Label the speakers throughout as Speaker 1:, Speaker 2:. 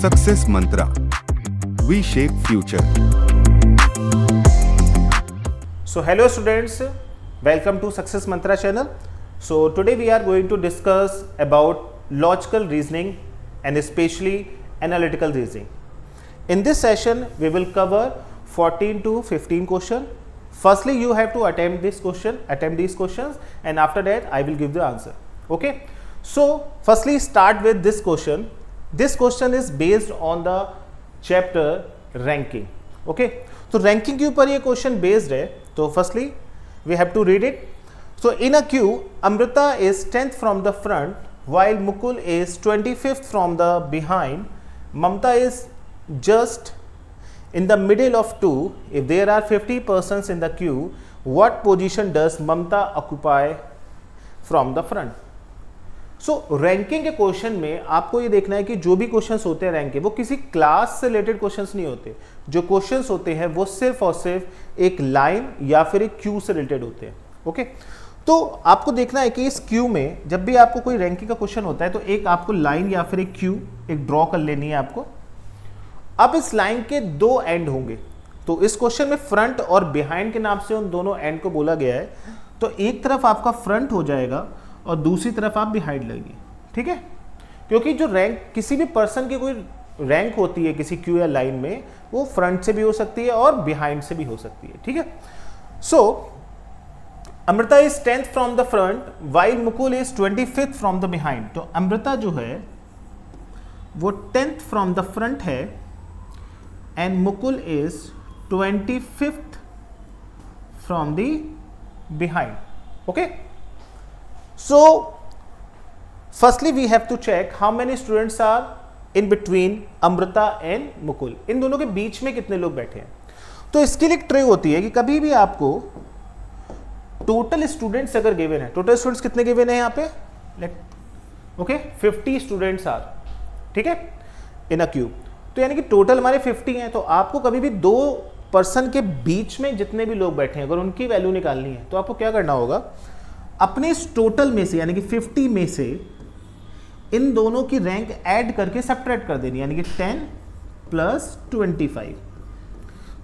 Speaker 1: Success Mantra. We shape future.
Speaker 2: So hello students, welcome to Success Mantra channel. So today we are going to discuss about logical reasoning and especially analytical reasoning. In this session we will cover 14 to 15 questions. Firstly you have to attempt these questions and after that I will give the answer. Okay. So firstly start with this question. This question is based on the chapter ranking. Okay. तो ranking के ऊपर ये question based है. तो firstly we have to read it. So in a queue Amrita is 10th from the front while Mukul is 25th from the behind. Mamta is just in the middle of two. If there are 50 persons in the queue, what position does Mamta occupy from the front? So ranking के question में आपको ये देखना है कि जो भी questions होते हैं रैंक के, वो किसी क्लास से रिलेटेड क्वेश्चंस नहीं होते. जो क्वेश्चंस होते हैं वो सिर्फ और सिर्फ एक लाइन या फिर एक क्यू से रिलेटेड होते हैं. ओके. तो आपको देखना है कि इस क्यू में जब भी आपको कोई रैंकिंग का क्वेश्चन होता है तो एक आपको लाइन या फिर एक क्यू एक ड्रॉ कर लेनी है आपको. अब इस लाइन के दो एंड होंगे. तो इस क्वेश्चन में फ्रंट और बिहाइंड के नाम से उन दोनों एंड को बोला गया है. तो एक तरफ आपका फ्रंट हो जाएगा और दूसरी तरफ आप बिहाइंड लगेगी. ठीक है. क्योंकि जो रैंक किसी भी पर्सन की कोई रैंक होती है किसी क्यू या लाइन में, वो फ्रंट से भी हो सकती है और बिहाइंड से भी हो सकती है. ठीक है. So Amrita is 10th from the front while Mukul is 25th from the behind. तो अमृता जो है वो 10th फ्रॉम द फ्रंट है and Mukul is 25th from the behind. Okay. So firstly we have to check how many students are in between Amrita and Mukul. इन दोनों के बीच में कितने लोग बैठे हैं. तो इसके लिए एक ट्रिक होती है कि कभी भी आपको टोटल स्टूडेंट्स अगर गिवन है, टोटल स्टूडेंट्स कितने गिवन है यहाँ पे, ओके 50 स्टूडेंट्स आर. ठीक है. इन अ क्यू. तो यानी कि टोटल हमारे 50 हैं. तो आपको कभी भी दो पर्सन के बीच में जितने भी लोग बैठे हैं अगर उनकी वैल्यू निकालनी है तो आपको क्या करना होगा, अपने इस टोटल में से यानी कि 50 में से इन दोनों की रैंक ऐड करके सब्ट्रैक्ट कर देनी, यानी कि 10 प्लस 25.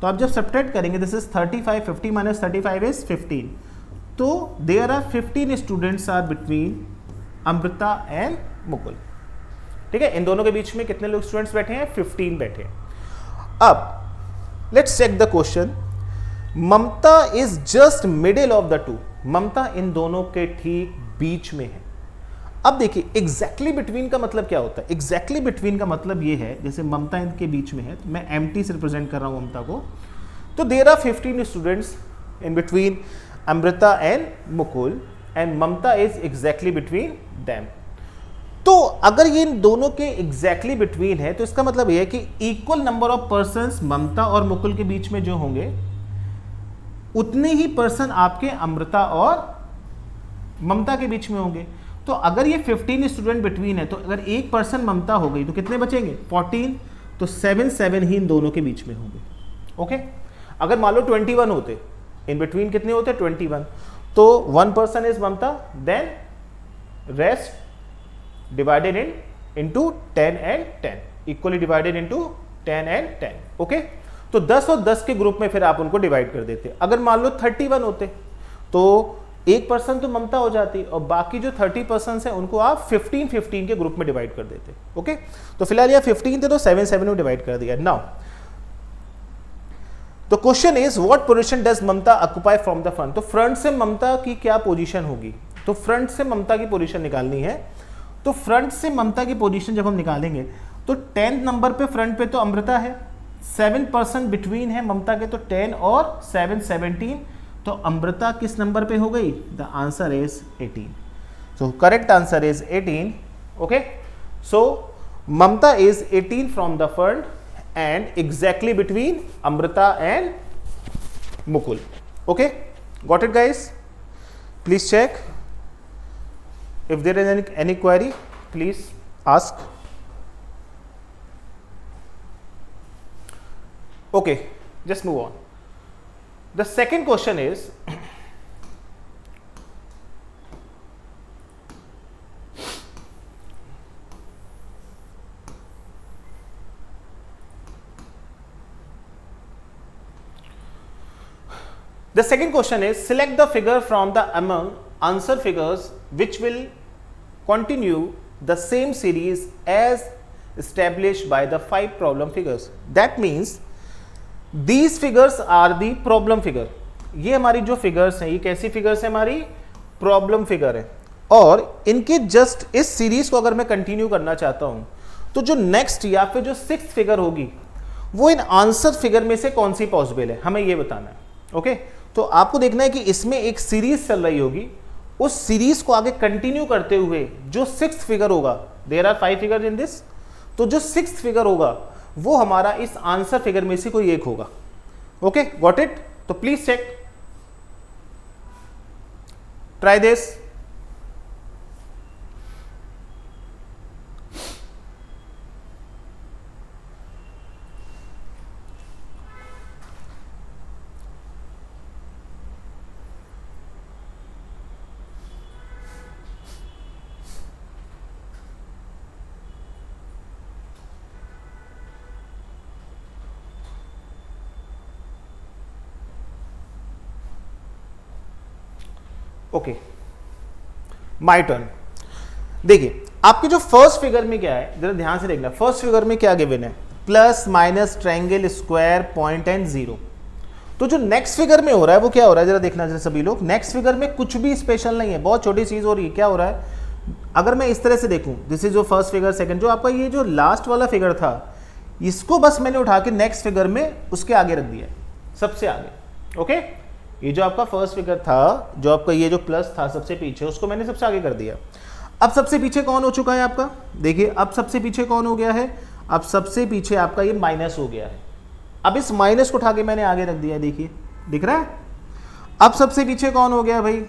Speaker 2: तो आप जब सब्ट्रैक्ट करेंगे दिस इज 35, 50 माइनस 35 इज 15. तो there are 15 students are between Amrita and Mukul. ठीक है. इन दोनों के बीच में कितने लोग स्टूडेंट्स बैठे हैं, 15 बैठे हैं. अब let's check the question. Mamata is just middle of the two. Mamata इन दोनों के ठीक बीच में है. अब देखिए एग्जैक्टली बिटवीन का मतलब क्या होता है. एग्जैक्टली बिटवीन का मतलब ये है जैसे ममता इनके बीच में है तो मैं एम्प्टी से रिप्रेजेंट कर रहा हूं ममता को. तो there are 15 students in between Amrita and Mukul and Mamta is exactly between them. तो अगर ये इन दोनों के एग्जैक्टली बिटवीन है तो इसका मतलब यह है कि इक्वल नंबर ऑफ पर्संस ममता और मुकुल के बीच में जो होंगे उतने ही पर्सन आपके अमृता और ममता के बीच में होंगे. तो अगर ये 15 स्टूडेंट बिटवीन है तो अगर एक पर्सन ममता हो गई तो कितने बचेंगे, 14. तो 7 ही इन दोनों के बीच में होंगे. ओके. अगर मान लो 21 होते, इन बिटवीन कितने होते, 21. तो 1 person is Mamta, then rest divided into 10 and 10, equally divided into 10 and 10. Okay. तो 10 और 10 के ग्रुप में फिर आप उनको डिवाइड कर देते. अगर मान लो 31 होते तो एक पर्सन तो ममता हो जाती और बाकी जो 30 पर्सन हैं उनको आप 15 के ग्रुप में डिवाइड कर देते. ओके. तो फिलहाल यह 15 थे तो 7 में डिवाइड कर दिया. Now the question is what position does Mamta occupy from the front. तो फ्रंट से ममता की क्या पोजीशन होगी. तो फ्रंट से ममता की पोजीशन निकालनी है. तो फ्रंट से ममता की पोजीशन जब हम निकालेंगे तो 10 नंबर पे फ्रंट पे तो अमृता है, 7% बिटवीन है ममता के, तो 10 और 7 17. तो अमृता किस नंबर पे हो गई, the answer is 18. So correct answer is 18. Okay. So Mamta is 18 from the front and exactly between Amrita and Mukul. Okay. Got it guys. Please check if there is any query, please ask. Okay, just move on. The second question is The second question is select the figure from the among answer figures which will continue the same series as established by the 5 problem figures. That means these figures are the problem figure. ये हमारी जो figures हैं ये कैसी figures है, हमारी problem figure है, और इनके जस्ट इस सीरीज को अगर मैं कंटिन्यू करना चाहता हूं तो जो नेक्स्ट या फिर जो 6th फिगर होगी वो इन आंसर फिगर में से कौन सी पॉसिबल है, हमें ये बताना है. ओके, तो आपको देखना है कि इसमें एक सीरीज चल रही होगी, उस सीरीज को आगे कंटिन्यू करते हुए जो 6th फिगर होगा, there are 5 figure in this, तो जो 6th फिगर होगा वो हमारा इस आंसर फिगर में से कोई एक होगा. Okay, got it? तो please check, try this. Okay, my turn. देखिए आपके जो फर्स्ट फिगर में क्या है, जरा ध्यान से देखना. फर्स्ट फिगर में क्या गिवन है, plus minus triangle square point and 0. तो जो नेक्स्ट फिगर में हो रहा है वो क्या हो रहा है, जरा देखना जरा सभी लोग. नेक्स्ट फिगर में कुछ भी स्पेशल नहीं है, बहुत छोटी चीज हो रही है. क्या हो रहा है, अगर मैं इस तरह से देखूं, दिस इज जो फर्स्ट फिगर, सेकंड, जो आपका ये जो लास्ट वाला फिगर था इसको बस मैंने उठा के नेक्स्ट फिगर में उसके आगे रख दिया, सबसे आगे. ओके, ये जो आपका फर्स्ट फिगर था, जो आपका ये जो प्लस था सबसे पीछे, उसको मैंने सबसे आगे कर दिया. अब सबसे पीछे कौन हो चुका है आपका, देखिए अब सबसे पीछे कौन हो गया है, अब सबसे पीछे आपका ये माइनस हो गया है. अब इस माइनस को उठा के मैंने आगे रख दिया, देखिए दिख रहा है. अब सबसे पीछे कौन हो गया भाई,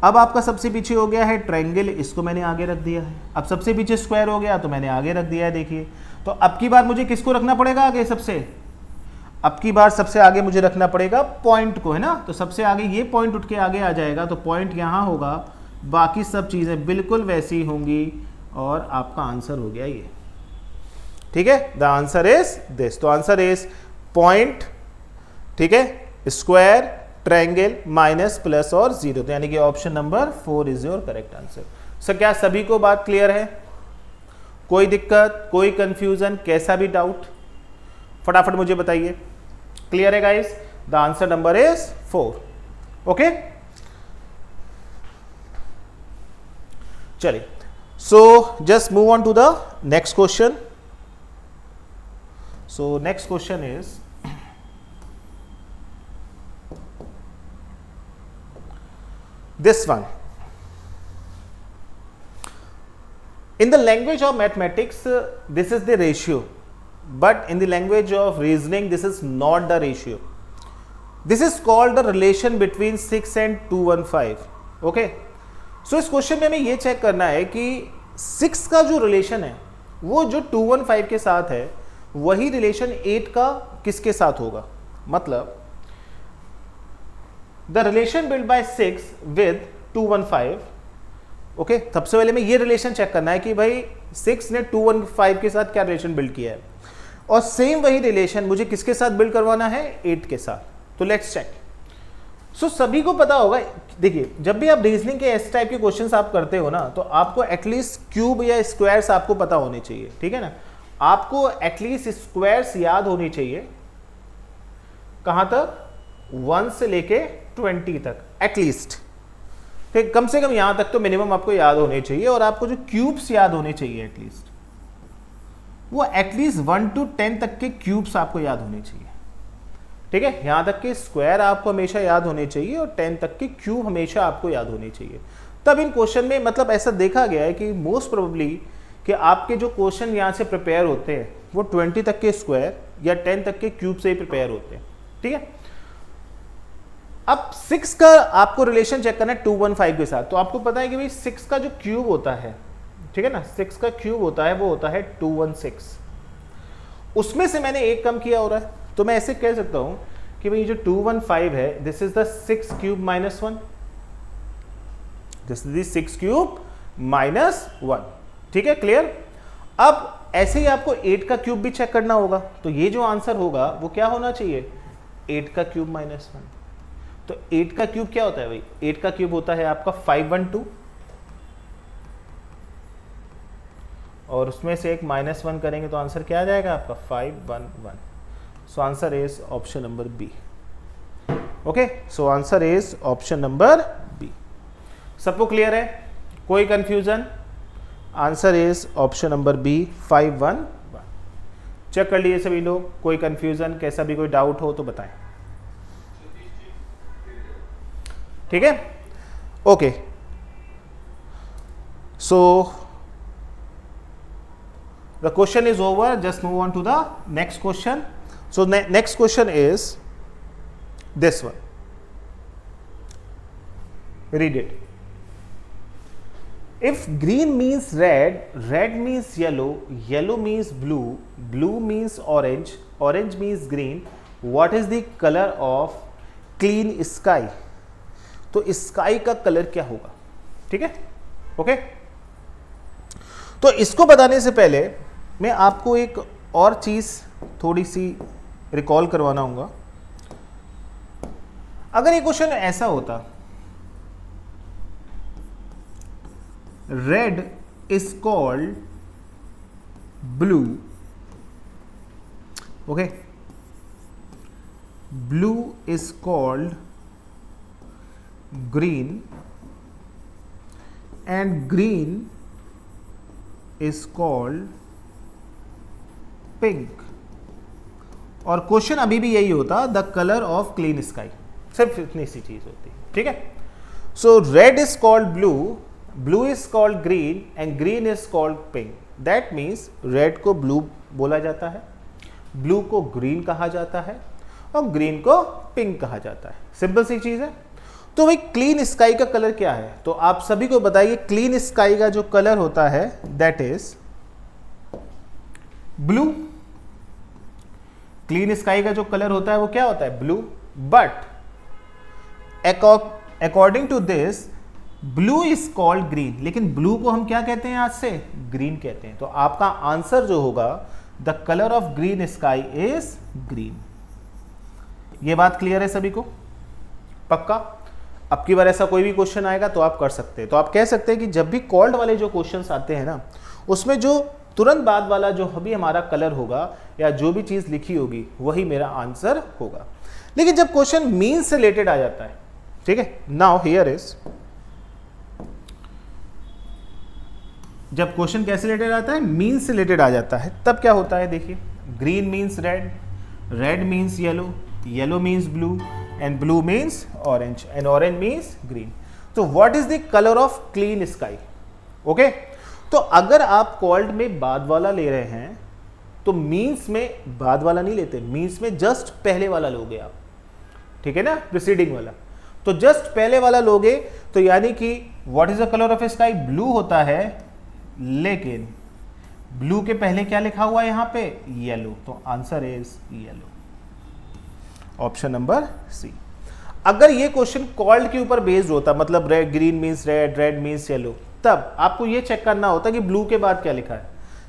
Speaker 2: अब आपका सबसे पीछे हो गया है ट्रायंगल, इसको मैंने आगे रख दिया है. अब सबसे पीछे स्क्वायर हो गया तो मैंने आगे रख दिया है, देखिए. तो अब की बार मुझे किसको रखना पड़ेगा आगे, सबसे, अब की बार सबसे आगे मुझे रखना पड़ेगा पॉइंट को, है ना. तो सबसे आगे ये पॉइंट उठ के आगे आ जाएगा, तो पॉइंट यहाँ होगा, बाकी सब चीज़ें बिल्कुल वैसी होंगी और आपका आंसर हो गया ये. ठीक है, द आंसर इज दिस. तो आंसर इज पॉइंट, ठीक है, स्क्वायर, ट्रायंगल, माइनस, प्लस और 0. तो यानी कि option number 4 is your correct answer. Sir क्या सभी को बात क्लियर है, कोई दिक्कत, कोई कंफ्यूजन, कैसा भी डाउट, फटाफट मुझे बताइए. क्लियर है guys, the answer number is 4. Okay, चलिए, so just move on to the next question. So next question is this one. In the language of mathematics, this is the ratio, but in the language of reasoning, this is not the ratio. This is called the relation between 6 and 215. Okay, so इस question में हमें ये check करना है कि 6 का जो relation है वो जो 215 के साथ है, वही रिलेशन 8 का किसके साथ होगा. मतलब the relation build by 6 with 215. Okay, सबसे पहले में ये रिलेशन चेक करना है कि भाई 6 ने 215 के साथ क्या रिलेशन बिल्ड किया है, और सेम वही रिलेशन मुझे किसके साथ बिल्ड करवाना है, 8 के साथ. तो लेट्स चेक. सो सभी को पता होगा, देखिए जब भी आप रीजनिंग के इस टाइप के क्वेश्चंस आप करते हो ना, तो आपको एटलीस्ट क्यूब या स्क्वायर्स आपको पता होने चाहिए. ठीक है ना, आपको एटलीस्ट स्क्वायर्स याद होनी चाहिए. कहां तक, 1 से लेके 20 तक एटलीस्ट. ठीक, कम से कम यहां तक तो मिनिमम आपको याद होने चाहिए, और आपको जो क्यूब्स याद होने चाहिए एटलीस्ट, वो एटलीस्ट 1 to 10 तक के क्यूब्स आपको याद होने चाहिए. ठीक है, यहां तक के स्क्वायर आपको हमेशा याद होने चाहिए, और 10 तक के क्यूब हमेशा आपको याद होने चाहिए. तब इन क्वेश्चन में मतलब ऐसा देखा गया है कि मोस्ट प्रोबेबली कि आपके जो क्वेश्चन यहां से प्रिपेयर होते हैं वो 20 तक के स्क्वायर या 10 तक के क्यूब से ही प्रिपेयर होते हैं. ठीक है, अब 6 का आपको रिलेशन चेक करना है 215 के साथ. तो आपको पता है कि भाई 6 का जो क्यूब होता है, ठीक है ना, 6 का क्यूब होता है वो होता है 216. उसमें से मैंने एक कम किया हो रहा है, तो मैं ऐसे कह सकता हूं कि भाई जो 215 है, this is the 6 cube minus 1, this is the 6 cube minus 1. ठीक है, क्लियर. अब ऐसे ही आपको 8 का क्यूब भी चेक करना होगा, तो ये जो आंसर होगा वो क्या होना चाहिए, 8 का क्यूब माइनस 1. तो 8 का क्यूब क्या होता है भाई? 8 का क्यूब होता है आपका 512 और उसमें से एक -1 करेंगे तो आंसर क्या आ जाएगा आपका? 511. So answer is option number B. Okay, so answer is option number B. सबको क्लियर है? कोई confusion? Answer is option number B 511. Check कर लिए सभी लोग? कोई कंफ्यूजन, कैसा भी कोई डाउट हो तो बताएं. ठीक है, okay. So the question is over. Just move on to the next question. So next question is this one. Read it. If green means red, red means yellow, yellow means blue, blue means orange, orange means green, what is the color of clean sky? तो sky का colour क्या होगा? ठीक है, okay. तो इसको बताने से पहले मैं आपको एक और चीज थोड़ी सी रिकॉल करवाना होगा. अगर ये क्वेश्चन ऐसा होता, red is called blue, okay, blue is called green and green is called pink, और क्वेश्चन अभी भी यही होता, the colour of clean sky. सिर्फ इतनी सी चीज होती. ठीक है, so red is called blue, blue is called green and green is called pink. That means red को ब्लू बोला जाता है, ब्लू को ग्रीन कहा जाता है और ग्रीन को पिंक कहा जाता है. सिंपल सी चीज है. तो भाई क्लीन स्काई का कलर क्या है? तो आप सभी को बताइए, क्लीन स्काई का जो कलर होता है that is blue. Clean sky का जो कलर होता है वो क्या होता है? Blue. But according to this blue is called green, लेकिन ब्लू को हम क्या कहते हैं आज से? ग्रीन कहते हैं. तो आपका आंसर जो होगा, the colour of green sky is green. ये बात क्लियर है सभी को? पक्का? अब की बार ऐसा कोई भी क्वेश्चन आएगा तो आप कर सकते हैं. तो आप कह सकते हैं कि जब भी कॉल्ड वाले जो क्वेश्चंस आते हैं ना, उसमें जो तुरंत बाद वाला जो भी हमारा कलर होगा या जो भी चीज लिखी होगी वही मेरा आंसर होगा. लेकिन जब क्वेश्चन मीन से रिलेटेड आ जाता है, ठीक है, नाउ हियर इज, जब क्वेश्चन कैसे रिलेटेड आता है? मीन से रिलेटेड आ जाता है, तब क्या होता है? देखिए, green means red, red means yellow, yellow means blue and blue means orange and orange means green. तो what is the colour of clean sky? Okay, तो अगर आप कॉल्ड में बाद वाला ले रहे हैं तो मीन्स में बाद वाला नहीं लेते, मीन्स में जस्ट पहले वाला लोगे आप. ठीक है ना, प्रीसीडिंग वाला. तो जस्ट पहले वाला लोगे तो यानी कि what is the colour of sky? Blue होता है, लेकिन ब्लू के पहले क्या लिखा हुआ है यहां पे? येलो. तो answer is yellow. Option number C. अगर ये क्वेश्चन कॉल्ड के ऊपर बेस्ड होता, मतलब red, green means red, red means yellow, तब आपको ये चेक करना होता कि ब्लू के बाद क्या लिखा है.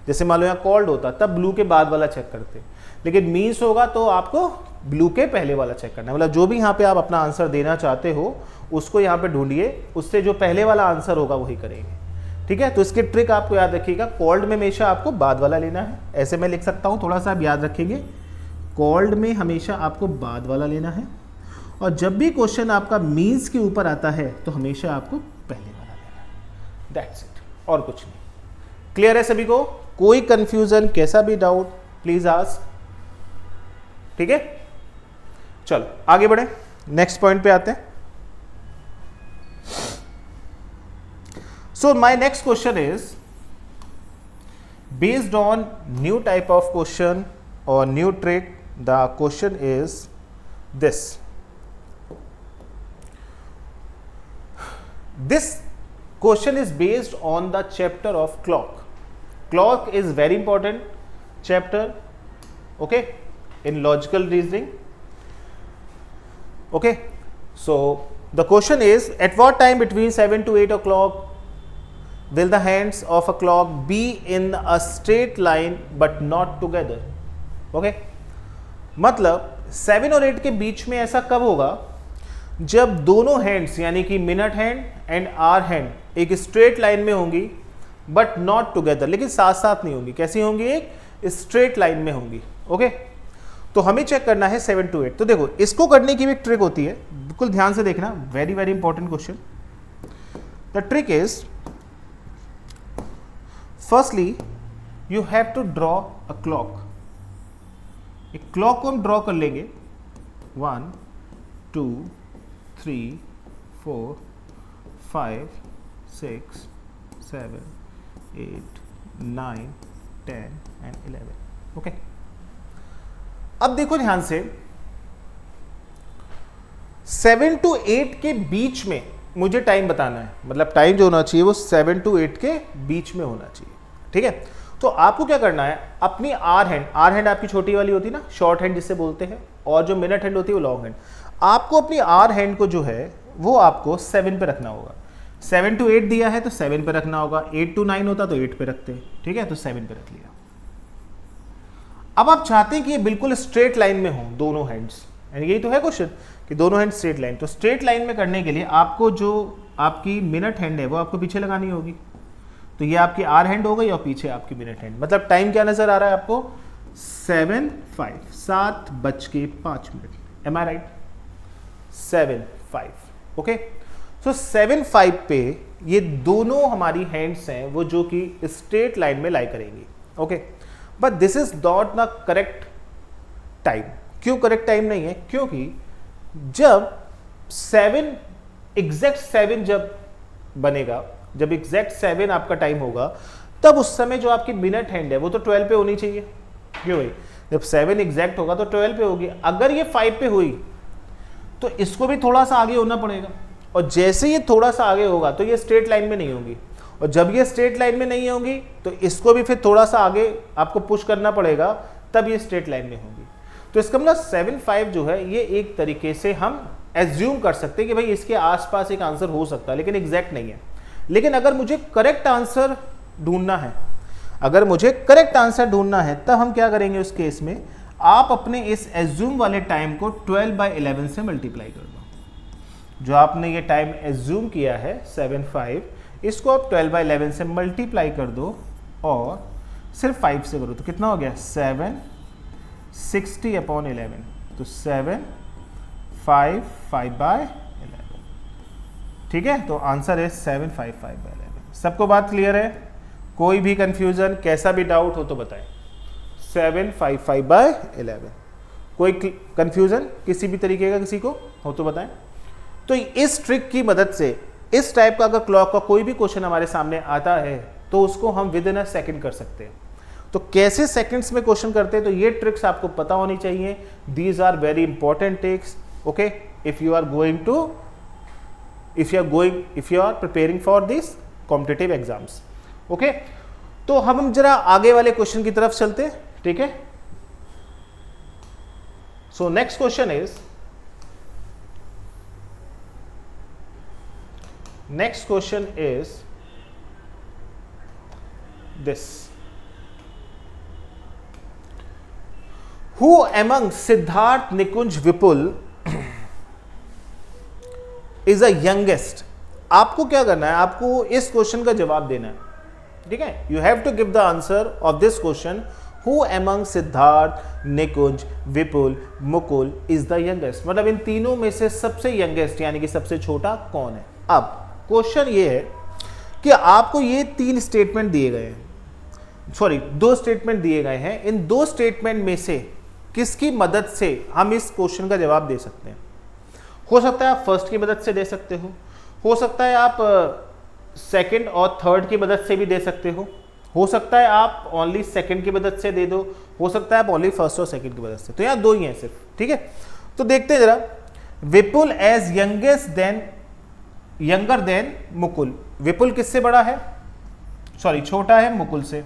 Speaker 2: जैसे मान लो यहाँ कॉल्ड होता तब ब्लू के बाद वाला चेक करते, लेकिन मीन्स होगा तो आपको ब्लू के पहले वाला चेक करना है. मतलब जो भी यहाँ पे आप अपना आंसर देना चाहते हो उसको यहाँ पे ढूंढिए, उससे जो पहले वाला आंसर होगा वही करेंगे. ठीक है, तो इसकी ट्रिक आपको याद रखिएगा, कॉल्ड में हमेशा आपको बाद वाला लेना है. ऐसे मैं लिख सकता हूँ, थोड़ा सा आप याद रखेंगे, कॉल्ड में हमेशा आपको बाद वाला लेना है, और जब भी क्वेश्चन आपका मीन्स के ऊपर आता है तो हमेशा आपको पहले वाला लेना है. दैट्स इट, और कुछ नहीं. क्लियर है सभी को? कोई कंफ्यूजन, कैसा भी डाउट प्लीज आस्क. ठीक है, चलो आगे बढ़े, नेक्स्ट पॉइंट पे आते हैं. So my next question is based on new type of question और new trick. The question is this. This question is based on the chapter of clock. Clock is very important chapter, okay, in logical reasoning. Okay, so the question is, at what time between 7 to 8 o'clock will the hands of a clock be in a straight line but not together? Okay, मतलब 7 और 8 के बीच में ऐसा कब होगा जब दोनों hands यानी कि minute hand and hour hand एक स्ट्रेट लाइन में होंगी बट नॉट टुगेदर, लेकिन साथ साथ नहीं होंगी। कैसी होंगी? एक स्ट्रेट लाइन में होंगी। ओके, तो हमें चेक करना है 7 to 8। तो देखो इसको करने की भी एक ट्रिक होती है, बिल्कुल ध्यान से देखना, very very important question. The trick is firstly you have to draw a clock. एक क्लॉक को हम ड्रॉ कर लेंगे 1 2 3 4 5 6 7 8 9 10 एंड 11। ओके, अब देखो ध्यान से 7 to 8 के बीच में मुझे टाइम बताना है, मतलब टाइम जो होना चाहिए वो 7 to 8 के बीच में होना चाहिए। ठीक है, तो आपको क्या करना है, अपनी आर हैंड आपकी छोटी वाली होती है ना, शॉर्ट हैंड जिसे बोलते हैं, और जो मिनट हैंड होती है वो लॉन्ग हैंड। आपको अपनी आर हैंड को जो है वो आपको 7 पे रखना होगा। 7 to 8 दिया है तो 7 पे रखना होगा, 8 to 9 होता तो 8 पे रखते हैं। ठीक है, तो 7 पे रख लिया। अब आप चाहते हैं कि ये बिल्कुल स्ट्रेट लाइन में हो दोनों हैंड्स, यही तो है क्वेश्चन कि दोनों हैंड स्ट्रेट लाइन। तो स्ट्रेट लाइन में करने के लिए आपको जो आपकी मिनट हैंड है वो आपको पीछे लगानी होगी। तो ये आपकी आर हैंड हो गई और पीछे आपकी मिनट हैंड। मतलब टाइम क्या नजर आ रहा है आपको? 7:05 एम आई राइट? 7:05। ओके, सो 7:05 पे ये दोनों हमारी हैंड्स हैं वो जो कि स्ट्रेट लाइन में लाई करेंगी। Okay, but this is not the correct time. क्यों करेक्ट टाइम नहीं है? क्योंकि जब 7 एग्जैक्ट 7 जब बनेगा, जब एग्जैक्ट 7 आपका टाइम होगा, तब उस समय जो आपकी मिनट हैंड है वो तो 12 पे होनी चाहिए। क्यों भाई? जब 7 एग्जैक्ट होगा तो 12 पे होगी। अगर ये 5 पे हुई तो इसको भी थोड़ा सा आगे होना पड़ेगा, और जैसे ये थोड़ा सा आगे होगा तो ये स्ट्रेट लाइन में नहीं होगी, और जब ये स्ट्रेट लाइन में नहीं होगी तो इसको भी फिर थोड़ा सा आगे आपको पुश करना पड़ेगा, तब ये स्ट्रेट लाइन में होगी। तो इसका मतलब 7:05 जो है ये एक तरीके से हम एज्यूम कर सकते हैं कि भाई इसके आसपास एक आंसर हो सकता है, लेकिन एग्जैक्ट नहीं है। लेकिन अगर मुझे करेक्ट आंसर ढूंढना है, तब हम क्या करेंगे? उस केस में आप अपने इस एज्यूम वाले टाइम को 12/11 से मल्टीप्लाई कर दो। जो आपने ये टाइम एज्यूम किया है 7:05, इसको आप 12/11 से मल्टीप्लाई कर दो और सिर्फ 5 से करो तो कितना हो गया? 760/11। तो 7/5/11। ठीक है, तो आंसर है 7/5/11। सबको बात क्लियर है? कोई भी कंफ्यूजन, कैसा भी डाउट हो तो बताएं। 7/5/11। कोई कंफ्यूजन किसी भी तरीके का किसी को हो तो बताएं। तो इस ट्रिक की मदद से इस टाइप का अगर क्लॉक का कोई भी क्वेश्चन हमारे सामने आता है तो उसको हम विद इन अ सेकेंड कर सकते हैं। तो कैसे सेकंड्स में क्वेश्चन करते हैं, तो ये ट्रिक्स आपको पता होनी चाहिए। These are very important tricks. Okay, if you are preparing for this competitive exams. Okay, तो हम जरा आगे वाले क्वेश्चन की तरफ चलते हैं। ठीक है, सो next question is this: who among Siddharth, Nikunj, Vipul is the youngest? आपको क्या करना है? आपको इस क्वेश्चन का जवाब देना है। ठीक है, you have to give the answer of this question. Who among Siddharth, Nikunj, Vipul, Mukul is the youngest? मतलब इन तीनों में से सबसे यंगेस्ट यानी कि सबसे छोटा कौन है? अब क्वेश्चन ये है कि आपको ये 3 स्टेटमेंट दिए गए हैं, 2 स्टेटमेंट दिए गए हैं। इन 2 स्टेटमेंट में से किसकी मदद से हम इस क्वेश्चन का जवाब दे सकते हैं? हो सकता है आप फर्स्ट की मदद से दे सकते हो सकता है आप सेकंड और थर्ड की मदद से भी दे सकते हो सकता है आप ओनली सेकंड की मदद से दे दो, हो सकता है आप ओनली फर्स्ट और सेकंड की मदद से। तो यहाँ 2 ही हैं सिर्फ। ठीक है, तो देखते हैं जरा। Vipul as younger than Mukul. Vipul किससे बड़ा है? छोटा है मुकुल से।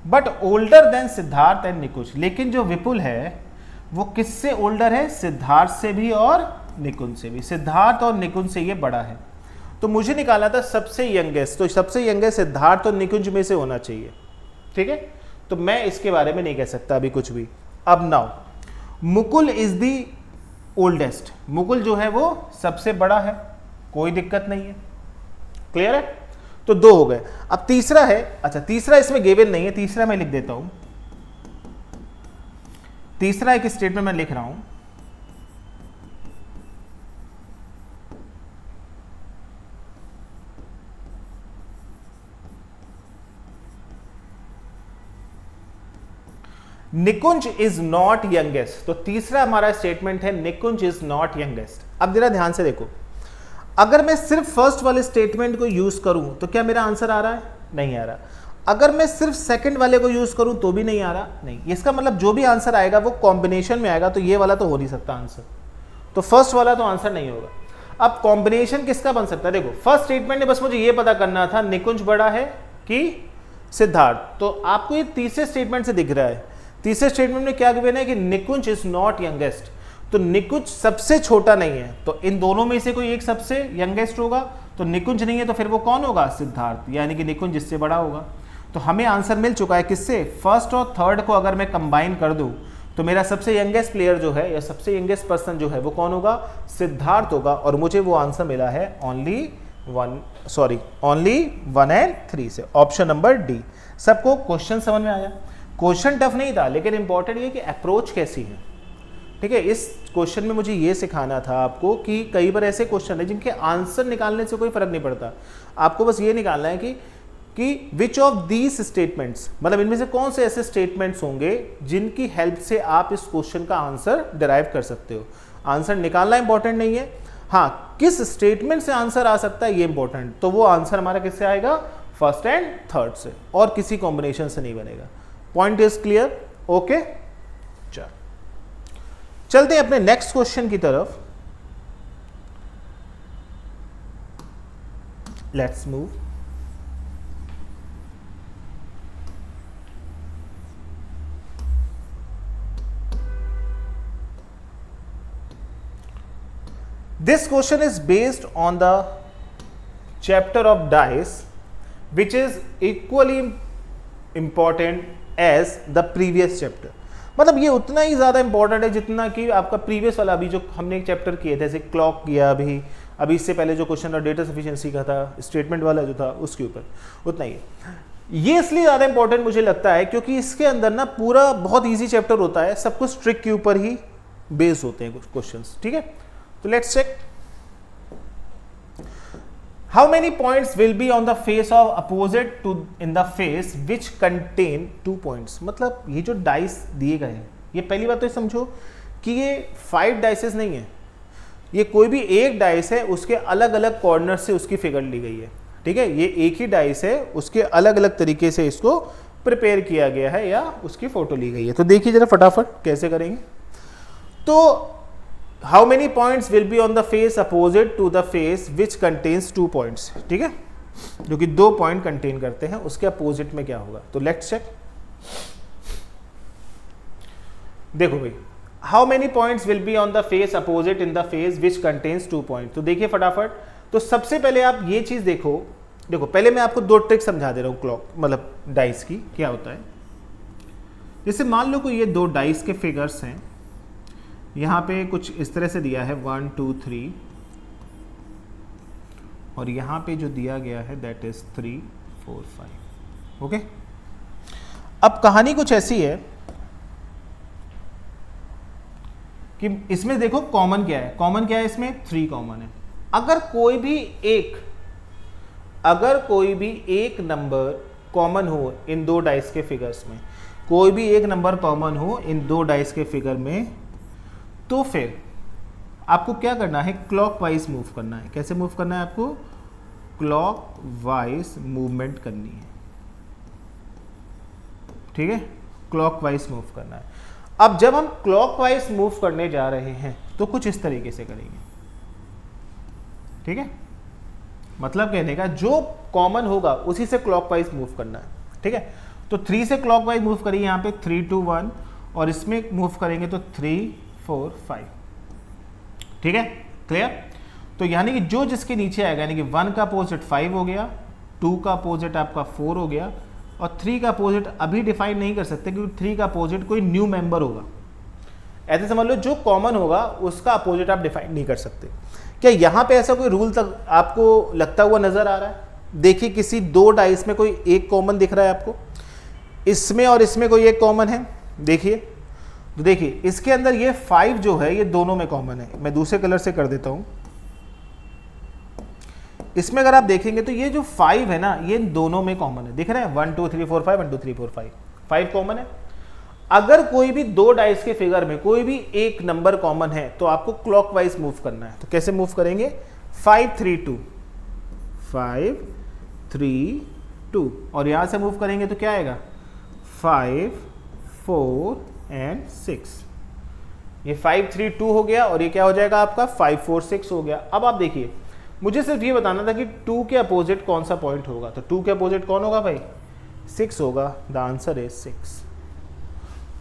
Speaker 2: But older than Siddharth and Nikunj. लेकिन जो विपुल है वो किससे ओल्डर है? सिद्धार्थ से भी और निकुंज से भी। सिद्धार्थ और निकुंज से ये बड़ा है। तो मुझे निकाला था सबसे यंगेस्ट, तो सबसे यंगेस्ट सिद्धार्थ और निकुंज में से होना चाहिए। ठीक है, तो मैं इसके बारे में नहीं कह सकता अभी कुछ भी। अब now Mukul is the oldest, Mukul जो है वो सबसे बड़ा है, कोई दिक्कत नहीं है, क्लियर है। तो 2 हो गए। अब तीसरा है, अच्छा तीसरा इसमें गिवन नहीं है, तीसरा मैं लिख देता हूं, तीसरा एक स्टेटमेंट मैं लिख रहा हूं, निकुंज इज नॉट यंगेस्ट। तो तीसरा हमारा स्टेटमेंट है निकुंज इज नॉट यंगेस्ट। अब जरा ध्यान से देखो, अगर मैं सिर्फ फर्स्ट वाले स्टेटमेंट को यूज करूं तो क्या मेरा आंसर आ रहा है? नहीं आ रहा। अगर मैं सिर्फ सेकंड वाले को यूज करूं तो भी नहीं आ रहा। नहीं, इसका मतलब जो भी आंसर आएगा वो कॉम्बिनेशन में आएगा, तो ये वाला तो हो नहीं सकता आंसर, तो फर्स्ट वाला तो आंसर नहीं होगा। अब कॉम्बिनेशन किसका बन सकता है? देखो फर्स्ट स्टेटमेंट ने बस मुझे ये पता करना था निकुंज बड़ा है कि सिद्धार्थ, तो आपको ये तीसरे स्टेटमेंट से दिख रहा है। तीसरे स्टेटमेंट में क्या गिवन है कि निकुंज इज नॉट यंगेस्ट, तो निकुंज सबसे छोटा नहीं है, तो इन दोनों में से कोई एक सबसे यंगेस्ट होगा, तो निकुंज नहीं है तो फिर वो कौन होगा? सिद्धार्थ, यानी कि निकुंज इससे बड़ा होगा। तो हमें आंसर मिल चुका है किससे? फर्स्ट और थर्ड को अगर मैं कंबाइन कर दूं तो मेरा सबसे यंगेस्ट प्लेयर जो है या सबसे यंगेस्ट पर्सन जो है वो कौन होगा? सिद्धार्थ होगा, और मुझे वो आंसर मिला है ओनली 1 एंड 3 से, ऑप्शन नंबर डी। सबको क्वेश्चन समझ में आया? क्वेश्चन टफ नहीं था, लेकिन इंपॉर्टेंट ये कि अप्रोच कैसी है, ठीक है। इस क्वेश्चन में मुझे ये सिखाना था आपको कि कई बार ऐसे क्वेश्चन है जिनके आंसर निकालने से कोई फर्क नहीं पड़ता, आपको बस ये निकालना है कि विच ऑफ दीज स्टेटमेंट्स, मतलब इनमें से कौन से ऐसे स्टेटमेंट्स होंगे जिनकी हेल्प से आप इस क्वेश्चन का आंसर डिराइव कर सकते हो। आंसर निकालना इंपॉर्टेंट नहीं है, हाँ किस स्टेटमेंट से आंसर आ सकता है ये इंपॉर्टेंट। तो वो आंसर हमारा किससे आएगा? फर्स्ट एंड थर्ड से, और किसी कॉम्बिनेशन से नहीं बनेगा। Point is clear? ओके, चलते हैं अपने नेक्स्ट क्वेश्चन की तरफ। Let's move. This question is based on the chapter of dice, which is equally important as the previous chapter. मतलब ये उतना ही ज़्यादा इंपॉर्टेंट है जितना कि आपका प्रीवियस वाला, अभी जो हमने एक चैप्टर किए थे, जैसे क्लॉक किया अभी इससे पहले जो क्वेश्चन था डेटा सफिशिएंसी का था, स्टेटमेंट वाला जो था उसके ऊपर, उतना ही है। ये इसलिए ज़्यादा इंपॉर्टेंट मुझे लगता है क्योंकि इसके अंदर ना पूरा बहुत ईजी चैप्टर होता है, सब कुछ ट्रिक के ऊपर ही बेस्ड होते हैं क्वेश्चंस, ठीक है। तो let's check, how many points will be on the face of opposite to in the face which contain 2 points। मतलब ये जो डाइस दिए गए हैं, ये पहली बात तो समझो कि ये 5 डाइसेस नहीं है, ये कोई भी एक डाइस है, उसके अलग अलग कॉर्नर से उसकी फिगर ली गई है, ठीक है। ये एक ही डाइस है, उसके अलग अलग तरीके से इसको प्रिपेयर किया गया है या उसकी फोटो ली गई है। तो देखिए जरा फटाफट कैसे करेंगे। तो how many points will be on the face opposite to the face which contains 2 points, ठीक है, जो कि 2 पॉइंट कंटेन करते हैं, उसके अपोजिट में क्या होगा। तो लेट्स चेक। देखो भाई, how many points will be on the face opposite in the face which contains 2 points। तो देखिए फटाफट, तो सबसे पहले आप ये चीज देखो पहले मैं आपको 2 ट्रिक समझा दे रहा हूँ क्लॉक मतलब डाइस की। क्या होता है, जैसे मान लो कोई ये 2 डाइस के फिगर्स हैं, यहाँ पे कुछ इस तरह से दिया है 1 2 3, और यहाँ पे जो दिया गया है दैट इज 3 4 5। ओके, अब कहानी कुछ ऐसी है कि इसमें देखो कॉमन क्या है, कॉमन क्या है इसमें 3 कॉमन है। अगर कोई भी एक नंबर कॉमन हो इन 2 डाइस के फिगर्स में, कोई भी एक नंबर कॉमन हो इन 2 डाइस के फिगर में, तो फिर आपको क्या करना है, क्लॉकवाइज मूव करना है। कैसे मूव करना है आपको? क्लॉकवाइज मूवमेंट करनी है, ठीक है, क्लॉकवाइज मूव करना है। अब जब हम क्लॉकवाइज मूव करने जा रहे हैं तो कुछ इस तरीके से करेंगे, ठीक है। मतलब कहने का जो कॉमन होगा उसी से क्लॉकवाइज मूव करना है, ठीक है। तो 3 से क्लॉकवाइज मूव करिए, यहाँ पे 3 2 1, और इसमें मूव करेंगे तो 3 4 5, ठीक है, क्लियर। तो यानी कि जो जिसके नीचे आएगा, यानी कि 1 का अपोजिट 5 हो गया, 2 का अपोजिट आपका 4 हो गया, और 3 का अपोजिट अभी डिफाइन नहीं कर सकते क्योंकि 3 का अपोजिट कोई न्यू मेंबर होगा। ऐसे समझ लो जो कॉमन होगा उसका अपोजिट आप डिफाइन नहीं कर सकते। क्या यहाँ पे ऐसा कोई रूल तक आपको लगता हुआ नजर आ रहा है? देखिए किसी दो डाइस में कोई एक कॉमन दिख रहा है आपको, इसमें और इसमें कोई एक कॉमन है, देखिए तो देखिए इसके अंदर ये 5 जो है ये दोनों में कॉमन है। मैं दूसरे कलर से कर देता हूं। इसमें अगर आप देखेंगे तो ये जो 5 है ना ये दोनों में कॉमन है, दिख रहे हैं 1 2 3 4 5 1 2 3 4 5 5 कॉमन है। अगर कोई भी दो डाइस के फिगर में कोई भी एक नंबर कॉमन है तो आपको क्लॉकवाइज मूव करना है। तो कैसे मूव करेंगे? 5 3 2 5 3 2 और यहां से मूव करेंगे तो क्या आएगा 5 4 एंड 6। ये 5 3 2 हो गया और ये क्या हो जाएगा आपका 5 4 6 हो गया। अब आप देखिए मुझे सिर्फ ये बताना था कि 2 के अपोजिट कौन सा पॉइंट होगा। तो 2 के अपोजिट कौन होगा भाई? 6 होगा। The answer is 6।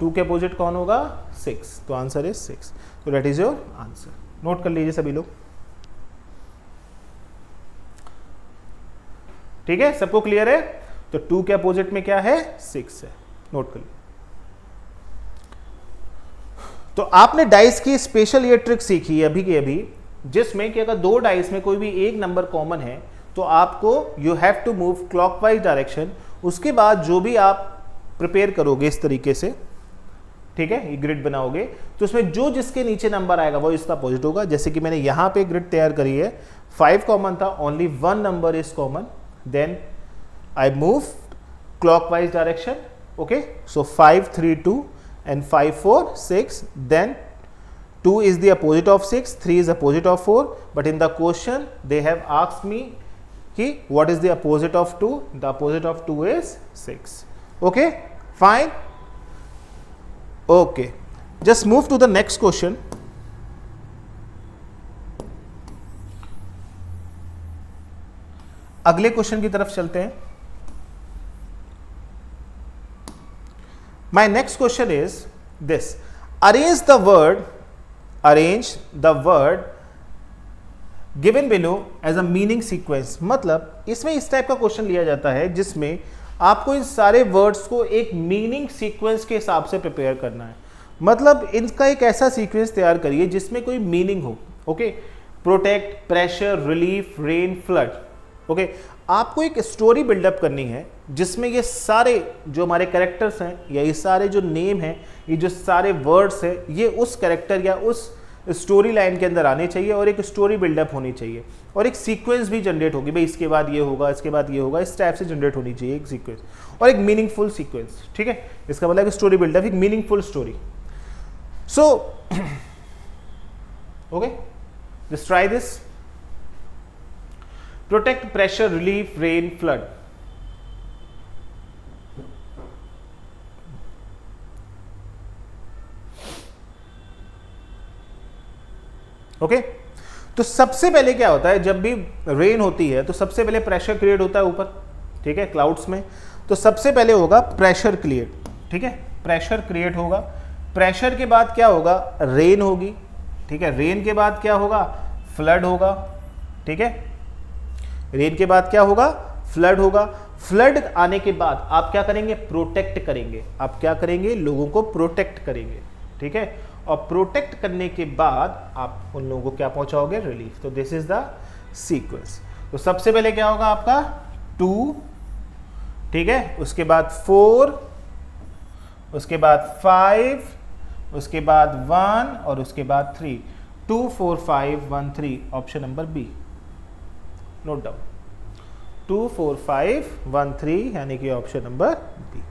Speaker 2: 2 के अपोजिट कौन होगा? 6। तो आंसर इज 6। तो that is your answer. Note कर लीजिए सभी लोग, ठीक है? सबको क्लियर है? तो 2 के अपोजिट में क्या है? 6 है। नोट कर लीजिए। तो आपने डाइस की स्पेशल ये ट्रिक सीखी है अभी के अभी, जिसमें कि अगर दो डाइस में कोई भी एक नंबर कॉमन है तो आपको you have to move clockwise direction. उसके बाद जो भी आप प्रिपेयर करोगे इस तरीके से, ठीक है, ये ग्रिड बनाओगे तो उसमें जो जिसके नीचे नंबर आएगा वो इसका अपोजिट होगा। जैसे कि मैंने यहां पे ग्रिड तैयार करी है, 5 कॉमन था, only 1 number is common, then I move clockwise direction. Okay, so 5 3 2 and 5 4 6, then 2 is the opposite of 6, 3 is opposite of 4, but in the question they have asked me ki what is the opposite of 2? The opposite of 2 is 6. Okay, fine. Okay, just move to the next question. अगले question की तरफ चलते हैं। My next question is this: arrange the word given below as a meaning sequence। मतलब इसमें इस type का question लिया जाता है जिसमें आपको इन सारे वर्ड्स को एक मीनिंग सीक्वेंस के हिसाब से प्रिपेयर करना है। मतलब इनका एक ऐसा सीक्वेंस तैयार करिए जिसमें कोई मीनिंग हो। Okay, protect, pressure, relief, rain, flood. Okay, आपको एक स्टोरी बिल्डअप करनी है जिसमें ये सारे जो हमारे कैरेक्टर्स हैं या ये सारे जो नेम हैं, ये जो सारे वर्ड्स हैं, ये उस कैरेक्टर या उस स्टोरी लाइन के अंदर आने चाहिए और एक स्टोरी बिल्डअप होनी चाहिए और एक सीक्वेंस भी जनरेट होगी। भाई इसके बाद ये होगा, इसके बाद ये होगा, इस टाइप से जनरेट होनी चाहिए एक सीक्वेंस और एक मीनिंगफुल सीक्वेंस। ठीक है, इसका मतलब एक स्टोरी बिल्डअप, एक meaningful story. So okay, just try this. Protect, pressure, relief, rain, flood. Okay, तो सबसे पहले क्या होता है, जब भी रेन होती है तो सबसे पहले प्रेशर क्रिएट होता है ऊपर, ठीक है, क्लाउड्स में। तो सबसे पहले होगा प्रेशर क्रिएट, ठीक है, प्रेशर क्रिएट होगा। प्रेशर के बाद क्या होगा? रेन होगी, ठीक है। रेन के बाद क्या होगा? फ्लड होगा, ठीक है। रेन के बाद क्या होगा? फ्लड होगा। फ्लड आने के बाद आप क्या करेंगे? प्रोटेक्ट करेंगे। आप क्या करेंगे? लोगों को प्रोटेक्ट करेंगे, ठीक है। और प्रोटेक्ट करने के बाद आप उन लोगों को क्या पहुंचाओगे? रिलीफ। तो दिस इज द सीक्वेंस। तो सबसे पहले क्या होगा आपका? 2, ठीक है, उसके बाद 4, उसके बाद 5, उसके बाद 1 और उसके बाद 3। 2 4 5 1 3, option number B. Note down, 2 4 5 1 3 यानी कि option number B.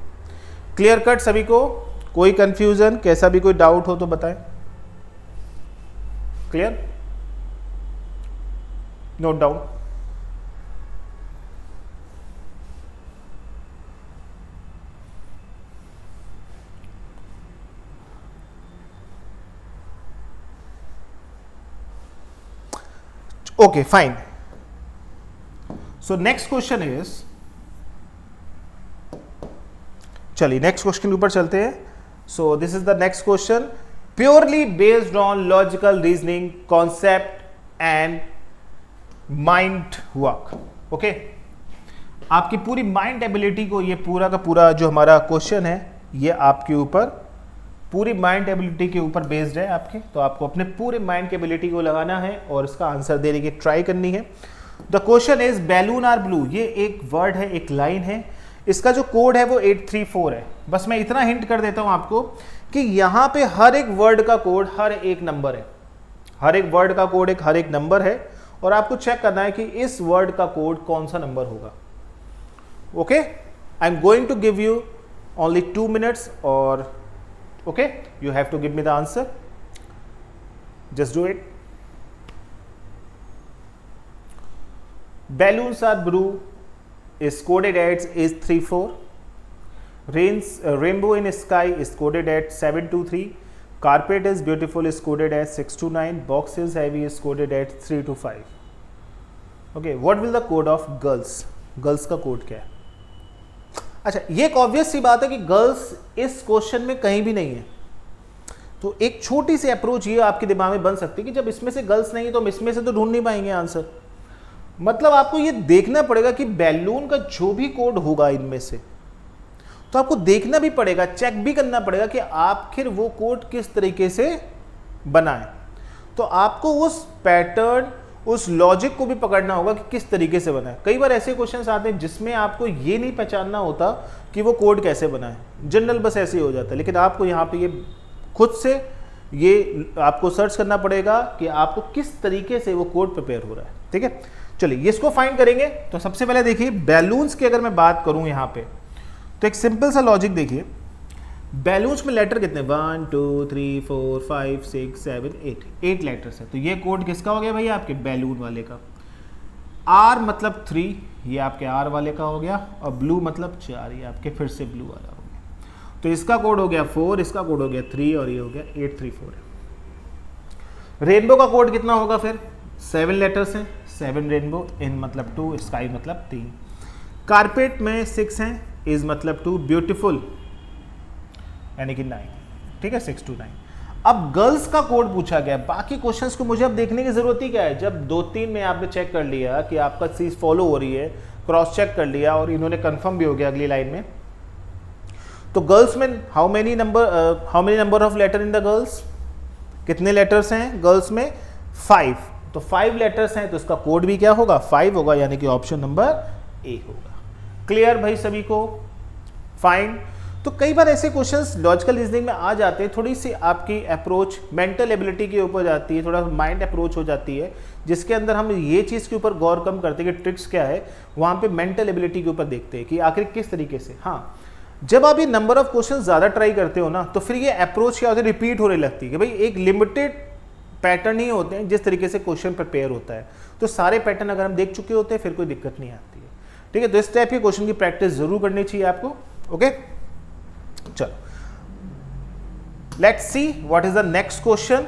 Speaker 2: Clear cut सभी को? कोई कंफ्यूजन, कैसा भी कोई डाउट हो तो बताएं। Clear? Note down. Okay, fine. So next question is, चलिए नेक्स्ट क्वेश्चन के ऊपर चलते हैं। So this is the next question. Purely based on logical reasoning, concept and mind work. Okay, आपकी पूरी माइंड एबिलिटी को ये पूरा का पूरा जो हमारा क्वेश्चन है ये आपके ऊपर पूरी माइंड एबिलिटी के ऊपर बेस्ड है आपके, तो आपको अपने पूरे माइंड के एबिलिटी को लगाना है और इसका आंसर देने की ट्राई करनी है। The question is balloon are blue, ये एक वर्ड है, एक लाइन है, इसका जो कोड है वो 834 है। बस मैं इतना हिंट कर देता हूं आपको कि यहां पे हर एक वर्ड का कोड हर एक नंबर है, हर एक वर्ड का कोड एक हर एक नंबर है, और आपको चेक करना है कि इस वर्ड का कोड कौन सा नंबर होगा। Okay, I am going to give you only 2 minutes, और okay, you have to give me the answer. Just do it. Balloons are blue is coded at is 34. Rainbow in sky is coded at 723. Carpet is beautiful is coded at 629. Box is heavy is coded at 325. Okay, what will the code of girls? Girls का code क्या है? अच्छा, ये एक obvious सी बात है कि girls इस क्वेश्चन में कहीं भी नहीं है, तो एक छोटी सी अप्रोच ये आपके दिमाग में बन सकती है कि जब इसमें से गर्ल्स नहीं है तो हम इसमें से तो ढूंढ नहीं पाएंगे आंसर। मतलब आपको ये देखना पड़ेगा कि बैलून का जो भी कोड होगा इनमें से, तो आपको देखना भी पड़ेगा, चेक भी करना पड़ेगा कि आखिर वो कोड किस तरीके से बना है। तो आपको उस पैटर्न, उस लॉजिक को भी पकड़ना होगा कि किस तरीके से बना है। कई बार ऐसे क्वेश्चंस आते हैं जिसमें आपको ये नहीं पहचानना होता कि वो कोड कैसे बना है, जनरल बस ऐसे ही हो जाता है, लेकिन आपको यहाँ पे ये खुद से ये आपको सर्च करना पड़ेगा कि आपको किस तरीके से वो कोड प्रिपेयर हो रहा है। ठीक है, चलिए इसको फाइंड करेंगे। तो सबसे पहले देखिए बैलून्स की अगर मैं बात करूं यहाँ पे, तो एक सिंपल सा लॉजिक देखिए, बैलून्स में लेटर कितने, 1 2 3 4 5 6 7 8 लेटर्स है। तो ये कोड किसका हो गया भैया, आपके बैलून वाले का। आर मतलब 3, ये आपके आर वाले का हो गया, और ब्लू मतलब 4, ये आपके फिर से ब्लू वाला हो गया। तो इसका कोड हो गया 4, इसका कोड हो गया 3, और ये हो गया 834 है। रेनबो का कोड कितना होगा फिर, 7 लेटर्स हैं, 7 रेनबो, इन मतलब 2, स्काई मतलब 3, कारपेट में 6 हैं, इज मतलब 2, ब्यूटीफुल यानी कि 9, ठीक है, 6 to 9। अब गर्ल्स का कोड पूछा गया, बाकी क्वेश्चंस को मुझे अब देखने की जरूरत ही क्या है, जब 2-3 में आपने चेक कर लिया कि आपका चीज फॉलो हो रही है, क्रॉस चेक कर लिया और इन्होंने कंफर्म भी हो गया अगली लाइन में। तो गर्ल्स में how many number of letter in the girls, कितने लेटर्स हैं गर्ल्स में, 5। तो 5 लेटर्स हैं, तो इसका कोड भी क्या होगा, 5 होगा, यानी कि ऑप्शन नंबर ए होगा। क्लियर भाई सभी को, फाइन। तो कई बार ऐसे क्वेश्चंस लॉजिकल रीजनिंग में आ जाते हैं, थोड़ी सी आपकी अप्रोच मेंटल एबिलिटी के ऊपर जाती है, थोड़ा माइंड अप्रोच हो जाती है, जिसके अंदर हम ये चीज़ के ऊपर गौर कम करते हैं कि ट्रिक्स क्या है, वहाँ पे मेंटल एबिलिटी के ऊपर देखते हैं कि आखिर किस तरीके से। हाँ, जब आप ये नंबर ऑफ क्वेश्चन ज़्यादा ट्राई करते हो ना, तो फिर ये अप्रोच क्या होती है, रिपीट होने लगती है कि भाई एक लिमिटेड पैटर्न ही होते हैं जिस तरीके से क्वेश्चन प्रिपेयर होता है। तो सारे पैटर्न अगर हम देख चुके होते हैं फिर कोई दिक्कत नहीं आती है। ठीक है, तो इस टाइप के क्वेश्चन की प्रैक्टिस जरूर करनी चाहिए आपको। ओके, चलो let's see what is the next question.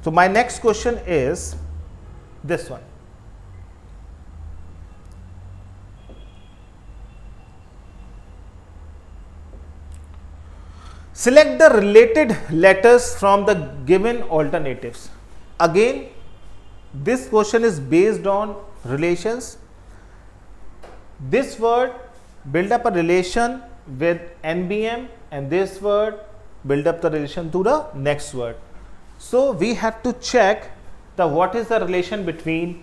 Speaker 2: So my next question is this one. Select the related letters from the given alternatives. Again, this question is based on relations. This word build up a relation with NBM, and this word build up the relation to the next word. So we have to check the what is the relation between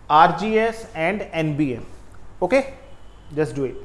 Speaker 2: RGS and NBM. Okay, just do it.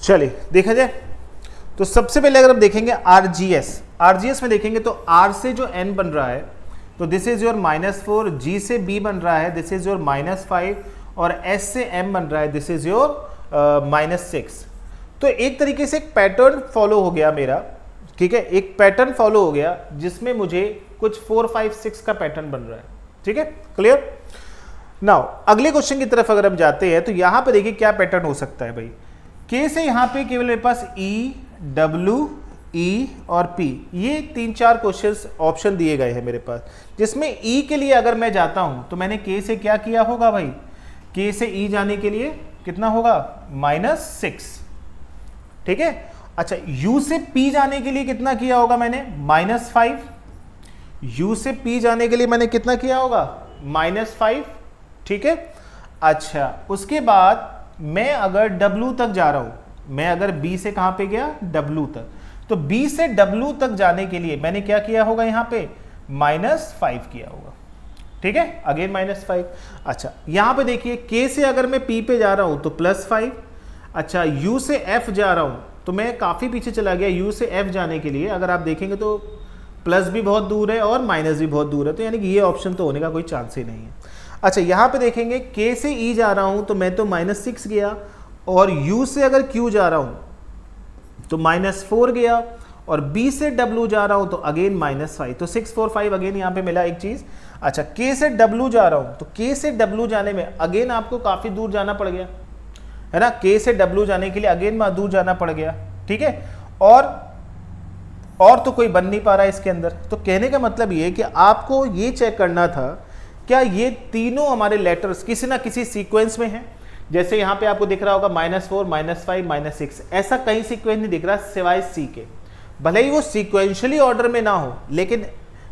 Speaker 2: चलिए देखा जाए तो सबसे पहले अगर हम देखेंगे RGS में देखेंगे तो आर से जो एन बन रहा है तो दिस इज योर -4, जी से बी बन रहा है दिस इज योर -5 और एस से एम बन रहा है दिस इज योर -6। तो एक तरीके से एक पैटर्न फॉलो हो गया मेरा, ठीक है, एक पैटर्न फॉलो हो गया जिसमें मुझे कुछ 4, 5, 6 का पैटर्न बन रहा है, ठीक है, क्लियर। नाउ अगले क्वेश्चन की तरफ अगर हम जाते हैं तो यहां पे देखिए क्या पैटर्न हो सकता है भाई। के से यहां पे केवल मेरे पास ई, डब्ल्यू, ई और पी, ये 3-4 क्वेश्चंस ऑप्शन दिए गए हैं मेरे पास, जिसमें ई के लिए अगर मैं जाता हूं तो मैंने के से क्या किया होगा भाई, के से ई जाने के लिए कितना होगा -6, ठीक है। अच्छा यू से पी जाने के लिए कितना किया होगा मैंने -5, यू से पी जाने के लिए मैंने कितना किया होगा -5, ठीक है। अच्छा उसके बाद मैं अगर W तक जा रहा हूं, मैं अगर B से कहां पे गया W तक, तो B से W तक जाने के लिए मैंने क्या किया होगा यहां पे -5 किया होगा, ठीक है, अगेन -5। अच्छा यहां पे देखिए K से अगर मैं P पे जा रहा हूं तो +5। अच्छा U से F जा रहा हूं तो मैं काफी पीछे चला गया, U से F जाने के लिए अगर आप देखेंगे तो प्लस भी बहुत दूर है और माइनस भी बहुत दूर है, तो यानी कि ये ऑप्शन तो होने का कोई चांस ही नहीं है। अच्छा यहाँ पे देखेंगे K से E जा रहा हूँ तो मैं तो -6 गया, और U से अगर Q जा रहा हूँ तो -4 गया, और B से W जा रहा हूँ तो अगेन -5, तो 6, 4, 5 अगेन यहाँ पे मिला एक चीज़। अच्छा K से W जा रहा हूँ तो K से W जाने में अगेन आपको काफ़ी दूर जाना पड़ गया, है ना, K से W जाने के लिए अगेन दूर जाना पड़ गया, ठीक है। और तो कोई बन नहीं पा रहा है इसके अंदर। तो कहने का मतलब ये है कि आपको ये चेक करना था क्या ये तीनों हमारे लेटर्स किसी ना किसी सीक्वेंस में हैं। जैसे यहाँ पे आपको दिख रहा होगा -4, -5, -6, ऐसा कहीं सीक्वेंस नहीं दिख रहा सिवाय सी के। भले ही वो सीक्वेंशियली ऑर्डर में ना हो, लेकिन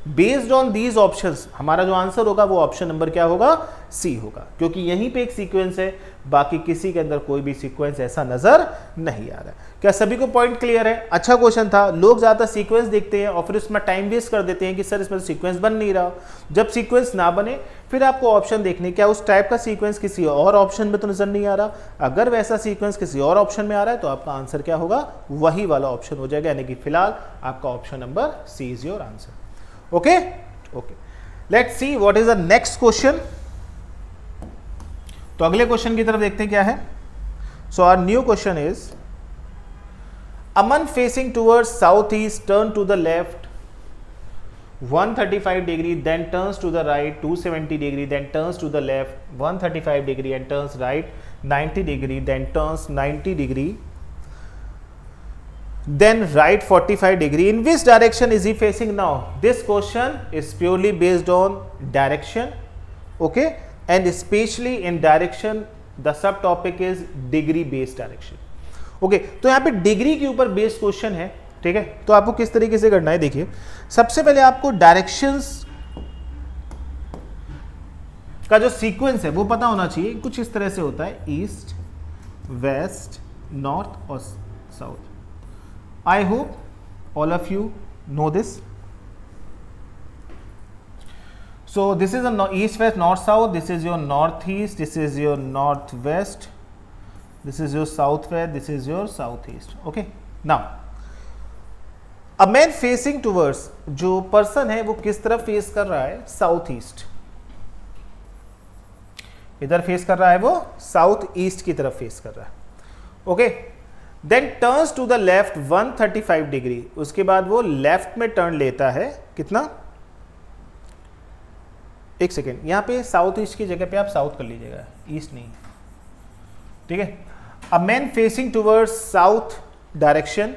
Speaker 2: बेस्ड ऑन दीज ऑप्शंस हमारा जो आंसर होगा वो ऑप्शन नंबर क्या होगा, सी होगा, क्योंकि यहीं पे एक सीक्वेंस है, बाकी किसी के अंदर कोई भी सीक्वेंस ऐसा नजर नहीं आ रहा है। क्या सभी को पॉइंट क्लियर है? अच्छा क्वेश्चन था। लोग ज्यादा सीक्वेंस देखते हैं और फिर उसमें टाइम वेस्ट कर देते हैं कि सर इसमें सीक्वेंस बन नहीं रहा। जब सीक्वेंस ना बने फिर आपको ऑप्शन देखने, क्या उस टाइप का सीक्वेंस किसी और ऑप्शन में तो नजर नहीं आ रहा। अगर वैसा सीक्वेंस किसी और ऑप्शन में आ रहा है तो आपका आंसर क्या होगा, वही वाला ऑप्शन हो जाएगा, यानी कि फिलहाल आपका option number C is your answer. Okay, let's see what is the next question. तो अगले क्वेश्चन की तरफ देखते हैं क्या है। So our new question is, a man facing towards southeast turn to the left 135 degree, then turns to the right 270 degree, then turns to the left 135 degree and turns right 90 degree, then turns 90 degree, then right 45 degree. In which direction is he facing now? This question is purely based on direction, okay, and especially in direction the subtopic is degree based direction, okay. तो यहाँ पे degree के ऊपर based question है, ठीक है। तो आपको किस तरीके से करना है, देखिए सबसे पहले आपको डायरेक्शंस का जो सीक्वेंस है वो पता होना चाहिए। कुछ इस तरह से होता है, ईस्ट, वेस्ट, नॉर्थ और south. I hope all of you know this. So this is a east, west, north, south. This is your northeast. This is your northwest. This is your southwest. This is your southeast. Okay. Now, a man facing towards, जो person है वो किस तरफ face कर रहा है, south east. इधर face कर रहा है वो साउथ ईस्ट की तरफ फेस कर रहा है, okay. Then turns to the left 135 degree, उसके बाद वो लेफ्ट में टर्न लेता है, कितना, एक सेकेंड, यहां पे साउथ ईस्ट की जगह पे आप साउथ कर लीजिएगा, ईस्ट नहीं, ठीक है। A man facing towards south direction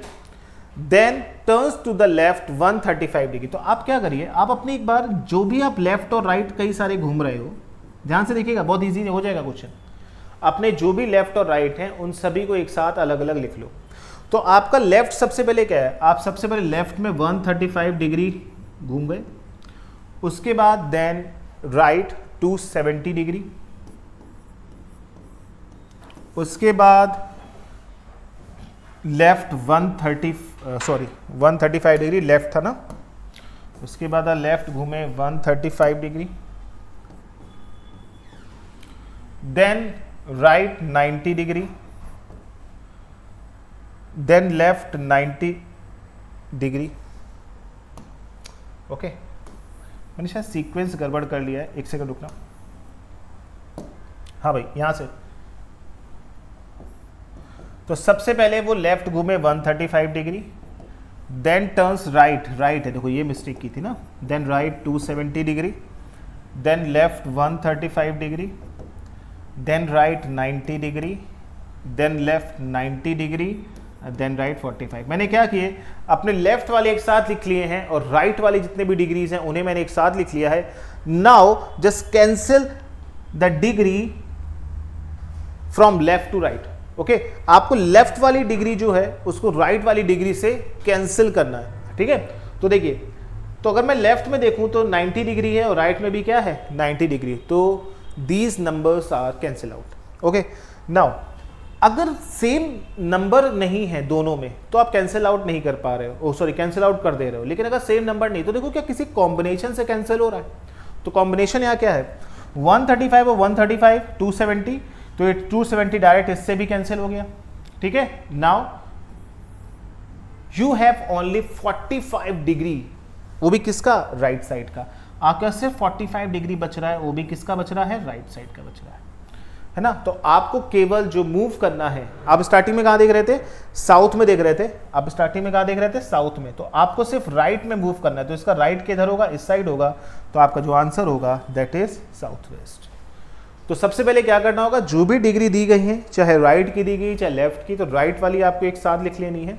Speaker 2: then turns to the left 135 degree. तो आप क्या करिए, आप अपनी एक बार जो भी आप लेफ्ट और राइट कई सारे घूम रहे हो, ध्यान से देखिएगा, बहुत इजी हो जाएगा क्वेश्चन। अपने जो भी लेफ्ट और राइट हैं उन सभी को एक साथ अलग अलग लिख लो। तो आपका लेफ्ट सबसे पहले क्या है, आप सबसे पहले लेफ्ट में 135 डिग्री घूम गए, उसके बाद देन राइट 270 डिग्री, उसके बाद लेफ्ट 135 डिग्री लेफ्ट था ना, उसके बाद लेफ्ट घूमे 135 degree, then right 90 degree, then left 90 degree. Okay, मैंने शायद सीक्वेंस गड़बड़ कर लिया है, एक सेकंड रुकना। हाँ भाई, यहां से तो सबसे पहले वो लेफ्ट घूमे 135 degree, then turns right, right है, देखो ये मिस्टेक की थी ना, then right 270 degree, then left 135 degree, then right 90 degree, then left 90 degree, then right 45। मैंने क्या किए, अपने लेफ्ट वाले एक साथ लिख लिए हैं और राइट वाले जितने भी डिग्रीज हैं उन्हें मैंने एक साथ लिख लिया है। Now just cancel the degree from left to right. Okay, आपको लेफ्ट वाली डिग्री जो है उसको राइट वाली डिग्री से कैंसिल करना है, ठीक है। तो देखिए, तो अगर मैं लेफ्ट में देखूं तो 90 डिग्री है और राइट में भी क्या है 90 डिग्री, तो these numbers are cancel out. Okay, now अगर सेम नंबर नहीं है दोनों में तो आप कैंसिल आउट नहीं कर पा रहे हो, सॉरी कैंसिल आउट कर दे रहे हो, लेकिन अगर सेम नंबर नहीं तो देखो क्या किसी कॉम्बिनेशन से कैंसिल हो रहा है। तो कॉम्बिनेशन यहाँ क्या है, 135 और 135 270, तो ये 270 डायरेक्ट इससे भी कैंसिल हो गया, ठीक है। Now you have only 45 degree, वो भी किसका, राइट साइड का। आपका सिर्फ 45 डिग्री बच रहा है, वो भी किसका बच रहा है, राइट साइड का बच रहा है ना। तो आपको केवल जो मूव करना है, आप स्टार्टिंग में कहां देख रहे थे, साउथ में देख रहे थे, आप स्टार्टिंग में कहां देख रहे थे, साउथ में, तो आपको सिर्फ राइट में मूव करना है। तो इसका राइट किधर होगा, इस साइड होगा, तो आपका जो आंसर होगा दैट इज साउथ वेस्ट। तो सबसे पहले क्या करना होगा, जो भी डिग्री दी गई है, चाहे राइट की दी गई चाहे लेफ्ट की, तो राइट वाली आपको एक साथ लिख लेनी है,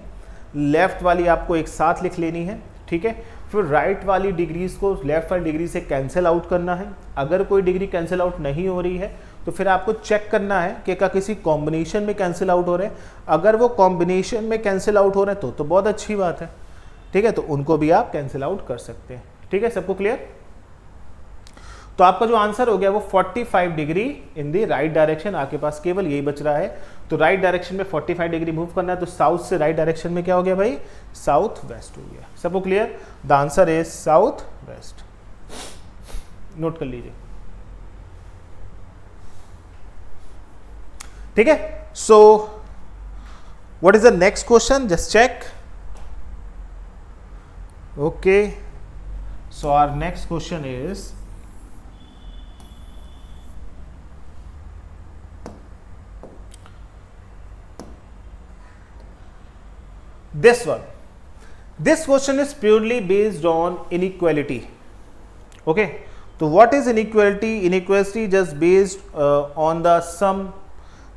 Speaker 2: लेफ्ट वाली आपको एक साथ लिख लेनी है, ठीक है। फिर राइट वाली डिग्रीज को लेफ्ट वाली डिग्री से कैंसिल आउट करना है। अगर कोई डिग्री कैंसिल आउट नहीं हो रही है तो फिर आपको चेक करना है कि क्या किसी कॉम्बिनेशन में कैंसिल आउट हो रहे हैं। अगर वो कॉम्बिनेशन में कैंसिल आउट हो रहे हैं तो बहुत अच्छी बात है, ठीक है, तो उनको भी आप कैंसिल आउट कर सकते हैं, ठीक है। सबको क्लियर। तो आपका जो आंसर हो गया वो 45 degree in the right direction, आपके पास केवल यही बच रहा है। तो राइट डायरेक्शन में 45 डिग्री मूव करना है, तो साउथ से राइट डायरेक्शन में क्या हो गया भाई, साउथ वेस्ट हो गया। सबको clear, the answer is south west, note कर लीजिए, ठीक है। So what is the next question, just check. Okay, so our next question is this one. This question is purely based on inequality. Okay, so what is inequality? Inequality just based on the sum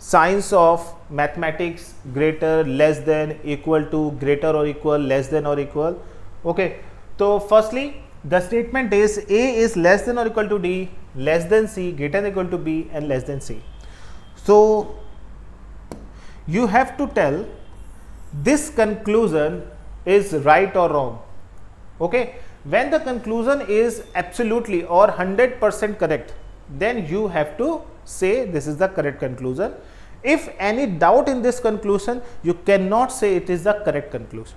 Speaker 2: signs of mathematics, greater, less than, equal to, greater or equal, less than or equal. Okay, so firstly the statement is A is less than or equal to D, less than C, greater than or equal to B and less than C. So you have to tell this conclusion is right or wrong. Okay, when the conclusion is absolutely or 100% correct, then you have to say this is the correct conclusion. If any doubt in this conclusion, you cannot say it is the correct conclusion.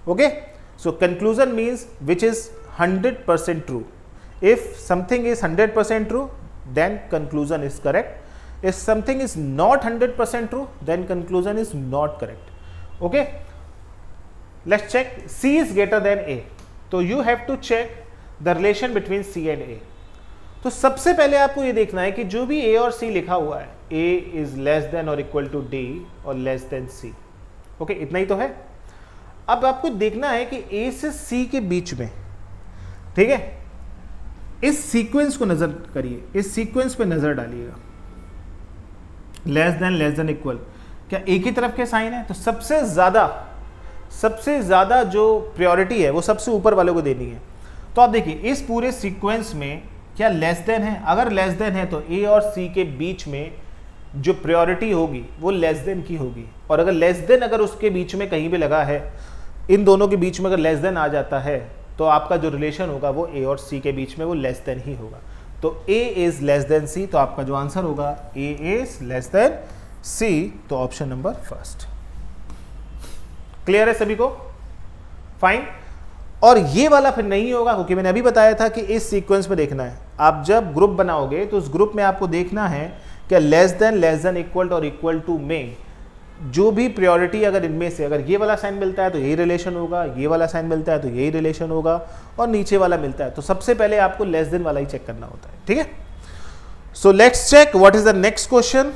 Speaker 2: Okay, so conclusion means which is 100% true. If something is 100% true, then conclusion is correct. If something is not 100% true, then conclusion is not correct. Okay, let's check. C is greater than A, तो you have to check the relation between C and A. तो सबसे पहले आपको ये देखना है कि जो भी A और C लिखा हुआ है, A is less than or equal to D और less than C. ओके, इतना ही तो है। अब आपको देखना है कि A से C के बीच में, ठीक है, इस सीक्वेंस को नजर करिए, इस सीक्वेंस पे नजर डालिएगा, लेस देन इक्वल, क्या एक ही तरफ के साइन है, तो सबसे ज्यादा जो प्रायोरिटी है वो सबसे ऊपर वाले को देनी है। तो आप देखिए इस पूरे सीक्वेंस में क्या लेस देन है, अगर लेस देन है तो ए और सी के बीच में जो प्रायोरिटी होगी वो लेस देन की होगी, और अगर लेस देन अगर उसके बीच में कहीं भी लगा है, इन दोनों के बीच में अगर लेस देन आ जाता है तो आपका जो रिलेशन होगा वो ए और सी के बीच में वो लेस देन ही होगा। तो ए इज लेस देन सी, तो आपका जो आंसर होगा ए इज लेस देन सी, तो ऑप्शन नंबर फर्स्ट। क्लियर है सभी को, फाइन। और ये वाला फिर नहीं होगा क्योंकि मैंने अभी बताया था कि इस सीक्वेंस में देखना है, आप जब ग्रुप बनाओगे तो उस ग्रुप में आपको देखना है कि लेस देन इक्वल और इक्वल टू में जो भी प्रायोरिटी अगर इनमें से अगर ये वाला साइन मिलता है तो यही रिलेशन होगा, ये वाला साइन मिलता है तो यही रिलेशन होगा, और नीचे वाला मिलता है तो सबसे पहले आपको लेस देन वाला ही चेक करना होता है, ठीक है। So let's check what is the next question.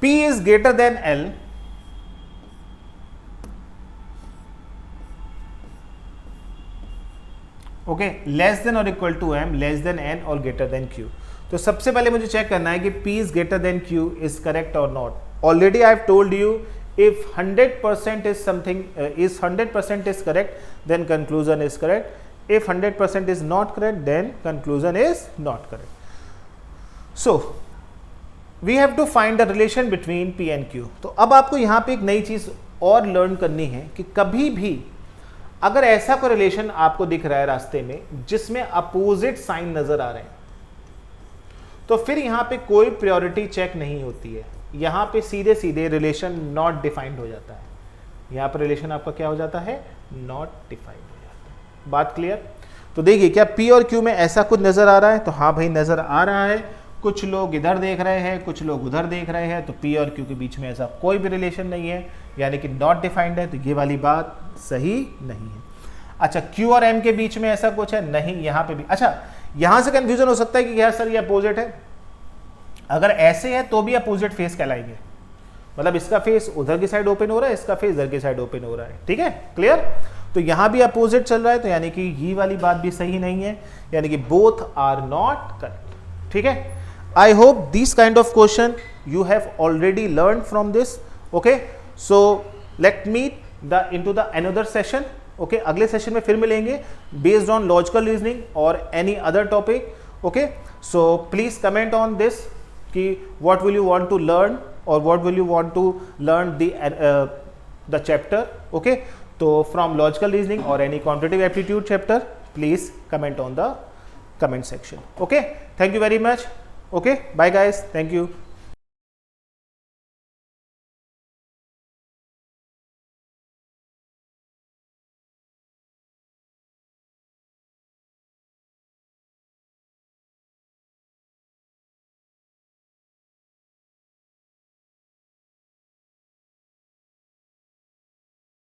Speaker 2: P is greater than L, okay, less than और equal to M, less than N और ग्रेटर देन Q। तो सबसे पहले मुझे चेक करना है कि P is greater than Q is correct or not. Already I have told you if 100% is something is 100% is correct, then conclusion is correct. If 100% is not correct, then conclusion is not correct. So we have to find the relation between P and Q. तो अब आपको यहाँ पे एक नई चीज और learn करनी है कि कभी भी अगर ऐसा कोई रिलेशन आपको दिख रहा है रास्ते में जिसमें अपोजिट साइन नजर आ रहे हैं, तो फिर यहां पे कोई प्रायोरिटी चेक नहीं होती है, यहां पे सीधे सीधे रिलेशन नॉट डिफाइंड हो जाता है। यहां पर रिलेशन आपका क्या हो जाता है, नॉट डिफाइंड हो जाता है। बात क्लियर? तो देखिए क्या P और Q में ऐसा कुछ नजर आ रहा है, तो हाँ भाई नजर आ रहा है। कुछ लोग इधर देख रहे हैं, कुछ लोग उधर देख रहे हैं, तो P और Q के बीच में ऐसा कोई भी रिलेशन नहीं है, यानी कि नॉट डिफाइंड है, तो ये वाली बात सही नहीं है। अच्छा, Q और M के बीच में ऐसा कुछ है नहीं, यहाँ पे भी। अच्छा, यहाँ से कंफ्यूजन हो सकता है कि क्या सर ये अपोजिट है, अगर ऐसे है तो भी अपोजिट फेस कहलाएंगे, मतलब इसका फेस उधर की साइड ओपन हो रहा है, इसका फेस इधर की साइड ओपन हो रहा है, ठीक है, क्लियर। तो यहाँ भी अपोजिट चल रहा है, तो यानी कि ये वाली बात भी सही नहीं है, यानी कि बोथ आर नॉट करेक्ट, ठीक है। I hope these kind of question you have already learned from this. Okay, so let meet into the another session. Okay, अगले सेशन में फिर मिलेंगे based on logical reasoning or any other topic. Okay, so please comment on this कि what will you want to learn or what will you want to learn the chapter. Okay, so from logical reasoning or any quantitative aptitude chapter, please comment on the comment section. Okay, thank you very much. Okay, bye guys, thank you.